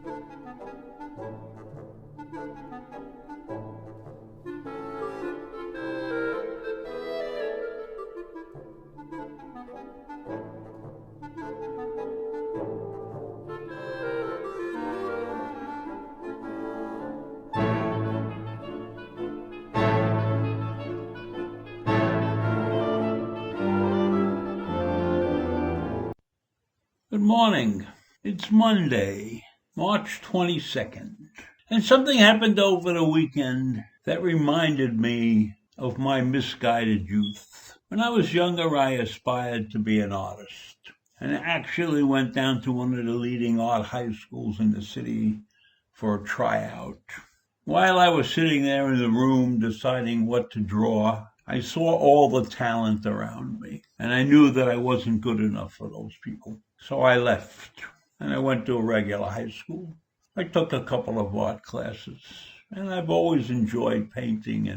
Good morning. It's Monday, March 22nd, and something happened over the weekend that reminded me of my misguided youth. When I was younger, I aspired to be an artist, and actually went down to one of the leading art high schools in the city for a tryout. While I was sitting there in the room deciding what to draw, I saw all the talent around me, and I knew that I wasn't good enough for those people. So I left, and I went to a regular high school. I took a couple of art classes, and I've always enjoyed painting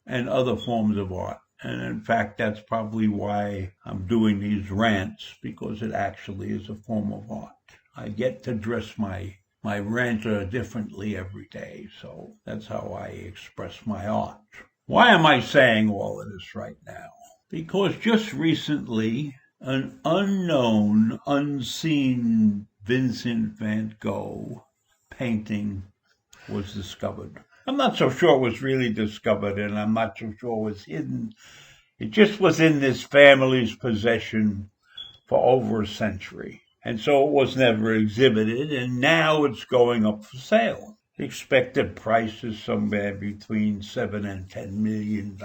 and other forms of art. And in fact, that's probably why I'm doing these rants, because it actually is a form of art. I get to dress my ranter differently every day, so that's how I express my art. Why am I saying all of this right now? Because just recently, an unknown, unseen Vincent Van Gogh painting was discovered. I'm not so sure it was really discovered, and I'm not so sure it was hidden. It just was in this family's possession for over a century. And so it was never exhibited, and now it's going up for sale. The expected price is somewhere between $7 and $10 million.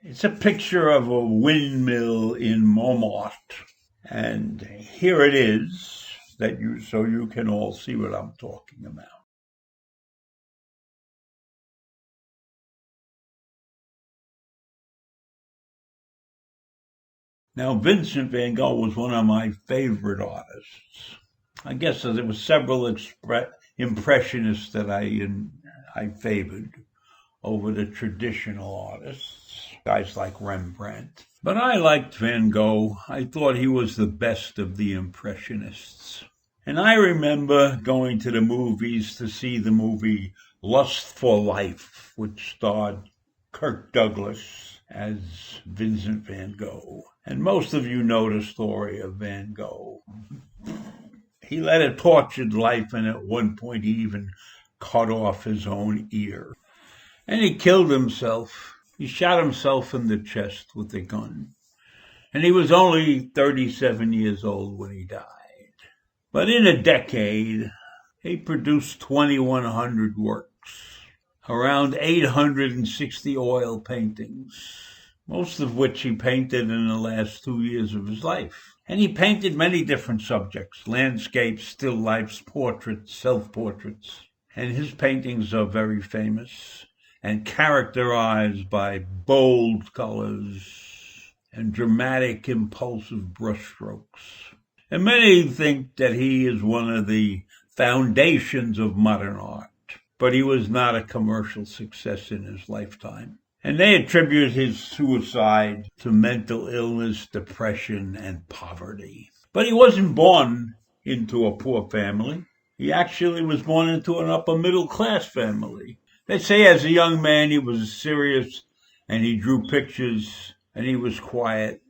It's a picture of a windmill in Montmartre, and here it is, so you can all see what I'm talking about. Now, Vincent Van Gogh was one of my favorite artists. I guess there were several impressionists that I favored over the traditional artists, guys like Rembrandt. But I liked Van Gogh. I thought he was the best of the Impressionists. And I remember going to the movies to see the movie Lust for Life, which starred Kirk Douglas as Vincent Van Gogh. And most of you know the story of Van Gogh. He led a tortured life, and at one point he even cut off his own ear. And he killed himself. He shot himself in the chest with a gun. And he was only 37 years old when he died. But in a decade, he produced 2,100 works, around 860 oil paintings, most of which he painted in the last 2 years of his life. And he painted many different subjects: landscapes, still lifes, portraits, self-portraits. And his paintings are very famous and characterized by bold colors and dramatic, impulsive brushstrokes. And many think that he is one of the foundations of modern art, but he was not a commercial success in his lifetime. And they attribute his suicide to mental illness, depression, and poverty. But he wasn't born into a poor family. He actually was born into an upper middle class family. They say as a young man he was serious, and he drew pictures, and he was quiet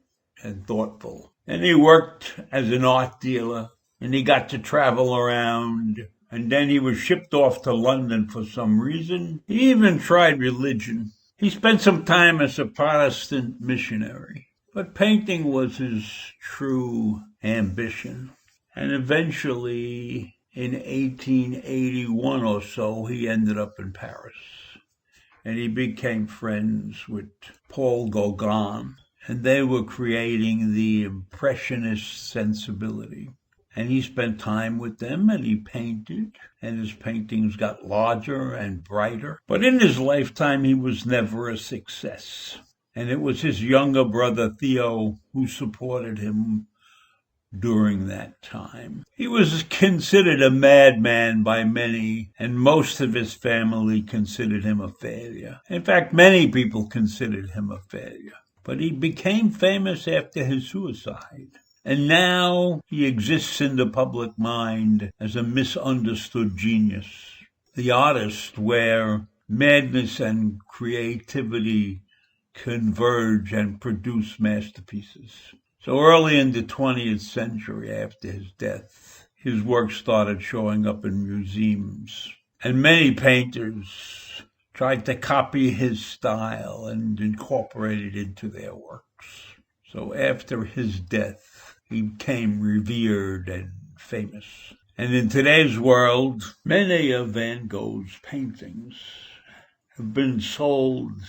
and thoughtful. And he worked as an art dealer, and he got to travel around. And then he was shipped off to London for some reason. He even tried religion. He spent some time as a Protestant missionary, but painting was his true ambition. And eventually, in 1881 or so, he ended up in Paris. And he became friends with Paul Gauguin, and they were creating the Impressionist sensibility. And he spent time with them, and he painted, and his paintings got larger and brighter. But in his lifetime, he was never a success. And it was his younger brother, Theo, who supported him during that time. He was considered a madman by many, and most of his family considered him a failure. In fact, many people considered him a failure. But he became famous after his suicide. And now he exists in the public mind as a misunderstood genius. The artist where madness and creativity converge and produce masterpieces. So early in the 20th century, after his death, his work started showing up in museums. And many painters tried to copy his style and incorporate it into their works. So after his death, he became revered and famous. And in today's world, many of Van Gogh's paintings have been sold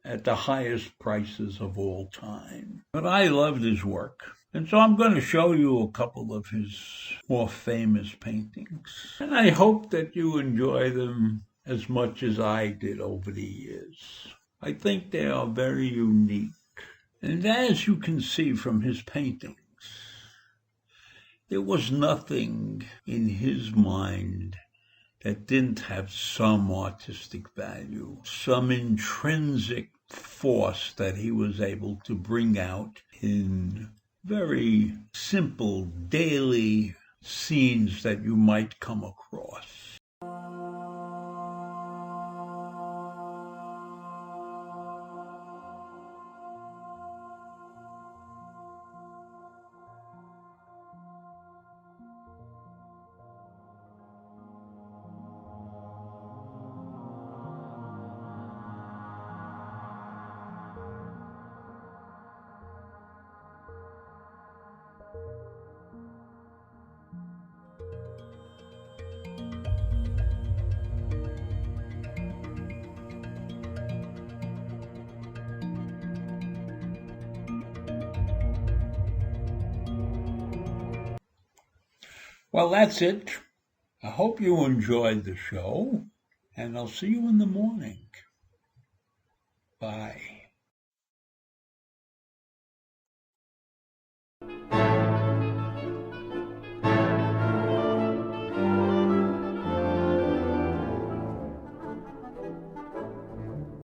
at the highest prices of all time. But I loved his work. And so I'm going to show you a couple of his more famous paintings. And I hope that you enjoy them as much as I did over the years. I think they are very unique. And as you can see from his paintings, there was nothing in his mind that didn't have some artistic value, some intrinsic force that he was able to bring out in very simple daily scenes that you might come across. Well, that's it. I hope you enjoyed the show, and I'll see you in the morning. Bye.